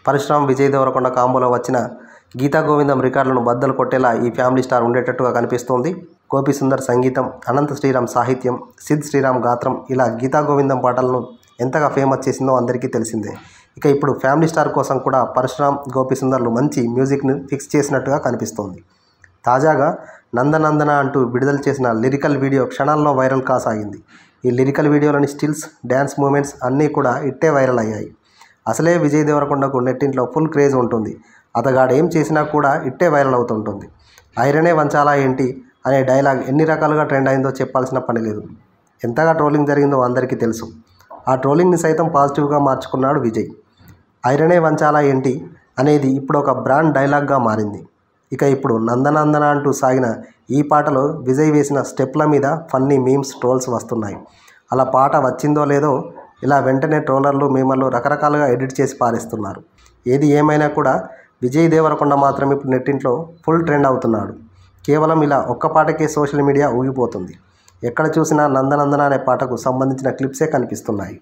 పరశురామ్ విజయ్ దేవరకొండ కాంబోలో వచ్చిన గీతా గోవిందం రికార్డులను బద్దలు కొట్టేలా ఈ ఫ్యామిలీ స్టార్ ఉండేటట్టుగా కనిపిస్తోంది. గోపి సుందర్ సంగీతం, అనంత శ్రీరామ్ సాహిత్యం, సిద్ శ్రీరామ్ గాత్రం ఇలా గీతా గోవిందం పాటలను ఎంతగా ఫేమస్ చేసిందో అందరికీ తెలిసిందే. ఇక ఇప్పుడు ఫ్యామిలీ స్టార్ కోసం కూడా పరశురామ్, గోపి సుందర్లు మంచి మ్యూజిక్ని ఫిక్స్ చేసినట్టుగా కనిపిస్తోంది. తాజాగా నందనందన అంటూ విడుదల చేసిన లిరికల్ వీడియో క్షణాల్లో వైరల్ కాసాగింది. ఈ లిరికల్ వీడియోలోని స్టిల్స్, డ్యాన్స్ మూమెంట్స్ అన్నీ కూడా ఇట్టే వైరల్ అయ్యాయి. అసలే విజయ్ దేవరకొండకు నెట్టింట్లో ఫుల్ క్రేజ్ ఉంటుంది. అతగాడు ఏం చేసినా కూడా ఇట్టే వైరల్ అవుతుంటుంది. ఐరనే వంచాలా ఏంటి అనే డైలాగ్ ఎన్ని రకాలుగా ట్రెండ్ అయిందో చెప్పాల్సిన పని లేదు. ఎంతగా ట్రోలింగ్ జరిగిందో అందరికీ తెలుసు. ఆ ట్రోలింగ్ని సైతం పాజిటివ్గా మార్చుకున్నాడు విజయ్. ఐరనే వంచాలా ఏంటి అనేది ఇప్పుడు ఒక బ్రాండ్ డైలాగ్గా మారింది. ఇక ఇప్పుడు నందనందన అంటూ సాగిన ఈ పాటలో విజయ్ వేసిన స్టెప్ల మీద ఫన్నీ మీమ్స్, ట్రోల్స్ వస్తున్నాయి. అలా పాట వచ్చిందో లేదో ఇలా వెంటనే ట్రోలర్లు, మీమర్లు రకరకాలుగా ఎడిట్ చేసి పారేస్తున్నారు. ఏది ఏమైనా కూడా విజయ్ దేవరకొండ మాత్రం ఇప్పుడు నెట్టింట్లో ఫుల్ ట్రెండ్ అవుతున్నాడు. కేవలం ఇలా ఒక్క పాటకే సోషల్ మీడియా ఊగిపోతుంది. ఎక్కడ చూసినా నందనందన అనే పాటకు సంబంధించిన క్లిప్సే కనిపిస్తున్నాయి.